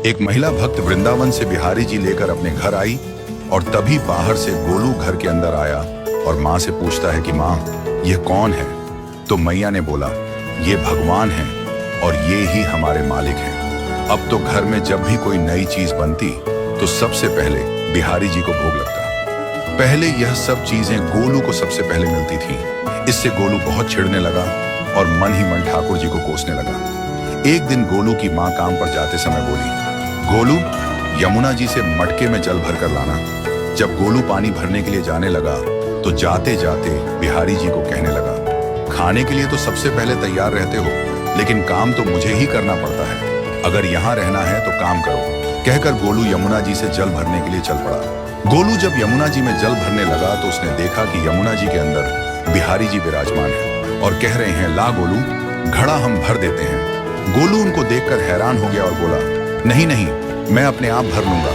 एक महिला भक्त वृंदावन से बिहारी जी लेकर अपने घर आई और तभी बाहर से गोलू घर के अंदर आया और माँ से पूछता है कि माँ, ये कौन है? तो मैया ने बोला, ये भगवान है और ये ही हमारे मालिक हैं। अब तो घर में जब भी कोई नई चीज बनती तो सबसे पहले बिहारी जी को भोग लगता। पहले यह सब चीजें गोलू को सबसे पहले मिलती थी। इससे गोलू बहुत छिड़ने लगा और मन ही मन ठाकुर जी को कोसने लगा। एक दिन गोलू की माँ काम पर जाते समय बोली, गोलू, यमुना जी से मटके में जल भर कर लाना। जब गोलू पानी भरने के लिए जाने लगा तो जाते जाते बिहारी जी को कहने लगा, खाने के लिए तो सबसे पहले तैयार रहते हो, लेकिन काम तो मुझे ही करना पड़ता है। अगर यहाँ रहना है तो काम करो। कहकर गोलू यमुना जी से जल भरने के लिए चल पड़ा। गोलू जब यमुना जी में जल भरने लगा तो उसने देखा कि यमुना जी के अंदर बिहारी जी विराजमान है और कह रहे हैं, ला गोलू, घड़ा हम भर देते हैं। गोलू उनको देखकर हैरान हो गया और बोला, नहीं नहीं, मैं अपने आप भर लूंगा।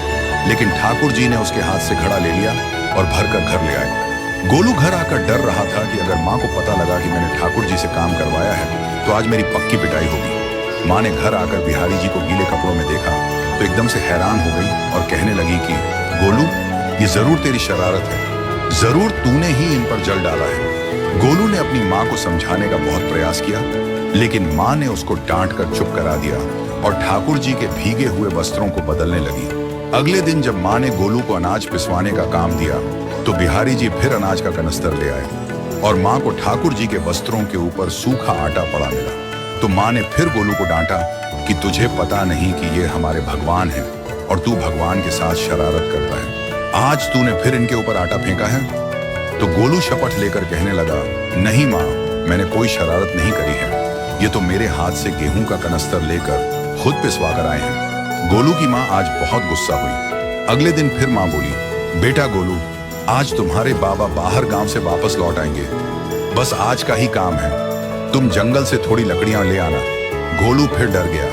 लेकिन ठाकुर जी ने उसके हाथ से घड़ा ले लिया और भरकर घर ले आए। गोलू घर आकर डर रहा था कि अगर माँ को पता लगा कि मैंने ठाकुर जी से काम करवाया है तो आज मेरी पक्की पिटाई होगी। माँ ने घर आकर बिहारी जी को गीले कपड़ों में देखा तो एकदम से हैरान हो गई और कहने लगी कि गोलू, ये जरूर तेरी शरारत है, जरूर तूने ही इन पर जल डाला है। गोलू ने अपनी माँ को समझाने का बहुत प्रयास किया, लेकिन माँ ने उसको डांट कर चुप करा दिया और ठाकुर जी के भीगे हुए वस्त्रों को बदलने लगी। अगले दिन जब माँ ने गोलू को अनाज पिसवाने का काम दिया तो बिहारी जी फिर अनाज का कनस्तर ले आए और माँ को ठाकुर जी के वस्त्रों के ऊपर सूखा आटा पड़ा मिला। तो माँ ने फिर गोलू को डांटा कि तुझे पता नहीं कि ये हमारे भगवान हैं और तू भगवान के साथ शरारत करता है। आज तूने फिर इनके ऊपर आटा फेंका है। तो गोलू शपथ लेकर कहने लगा, नहीं माँ, मैंने कोई शरारत नहीं करी है। ये तो मेरे हाथ से गेहूं का कनस्तर लेकर खुद पिसवा कर आए हैं। गोलू की माँ आज बहुत गुस्सा हुई। अगले दिन फिर माँ बोली, बेटा गोलू, आज तुम्हारे बाबा बाहर गांव से वापस लौट आएंगे। बस आज का ही काम है, तुम जंगल से थोड़ी लकड़ियां ले आना। गोलू फिर डर गया,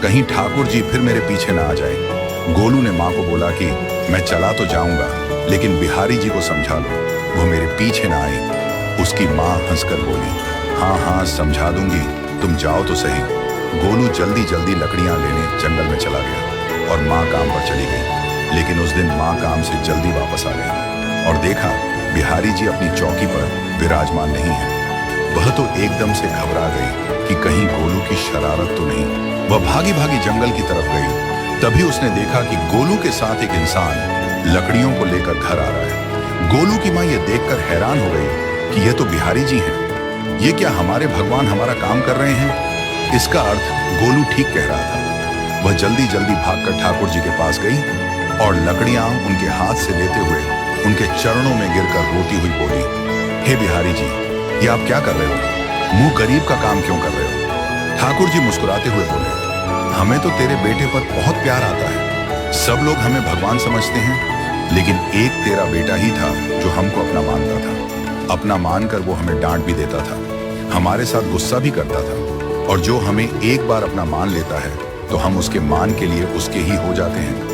कहीं ठाकुर जी फिर मेरे पीछे ना आ जाए। गोलू ने माँ को बोला कि मैं चला तो जाऊंगा, लेकिन बिहारी जी को समझा लो, वो मेरे पीछे ना आए। उसकी माँ हंसकर बोली, हाँ हाँ समझा दूंगी, तुम जाओ तो सही। गोलू जल्दी जल्दी लकड़ियां लेने जंगल में चला गया और माँ काम पर चली गई। लेकिन उस दिन माँ काम से जल्दी वापस आ गई और देखा बिहारी जी अपनी चौकी पर विराजमान नहीं है। वह तो एकदम से घबरा गई कि कहीं गोलू की शरारत तो नहीं। वह भागी भागी जंगल की तरफ गई। तभी उसने देखा कि गोलू के साथ एक इंसान लकड़ियों को लेकर घर आ रहा है। गोलू की माँ ये देखकर हैरान हो गई कि ये तो बिहारी जी हैं। ये क्या हमारे भगवान हमारा काम कर रहे हैं? इसका अर्थ गोलू ठीक कह रहा था। वह जल्दी जल्दी भागकर ठाकुर जी के पास गई और लकड़ियां उनके हाथ से लेते हुए उनके चरणों में गिरकर रोती हुई बोली, हे बिहारी जी, ये आप क्या कर रहे हो? मुंह गरीब का काम क्यों कर रहे हो? ठाकुर जी मुस्कुराते हुए बोले, हमें तो तेरे बेटे पर बहुत प्यार आता है। सब लोग हमें भगवान समझते हैं, लेकिन एक तेरा बेटा ही था जो हमको अपना मानता था। अपना मानकर वो हमें डांट भी देता था, हमारे साथ गुस्सा भी करता था, और जो हमें एक बार अपना मान लेता है तो हम उसके मान के लिए उसके ही हो जाते हैं।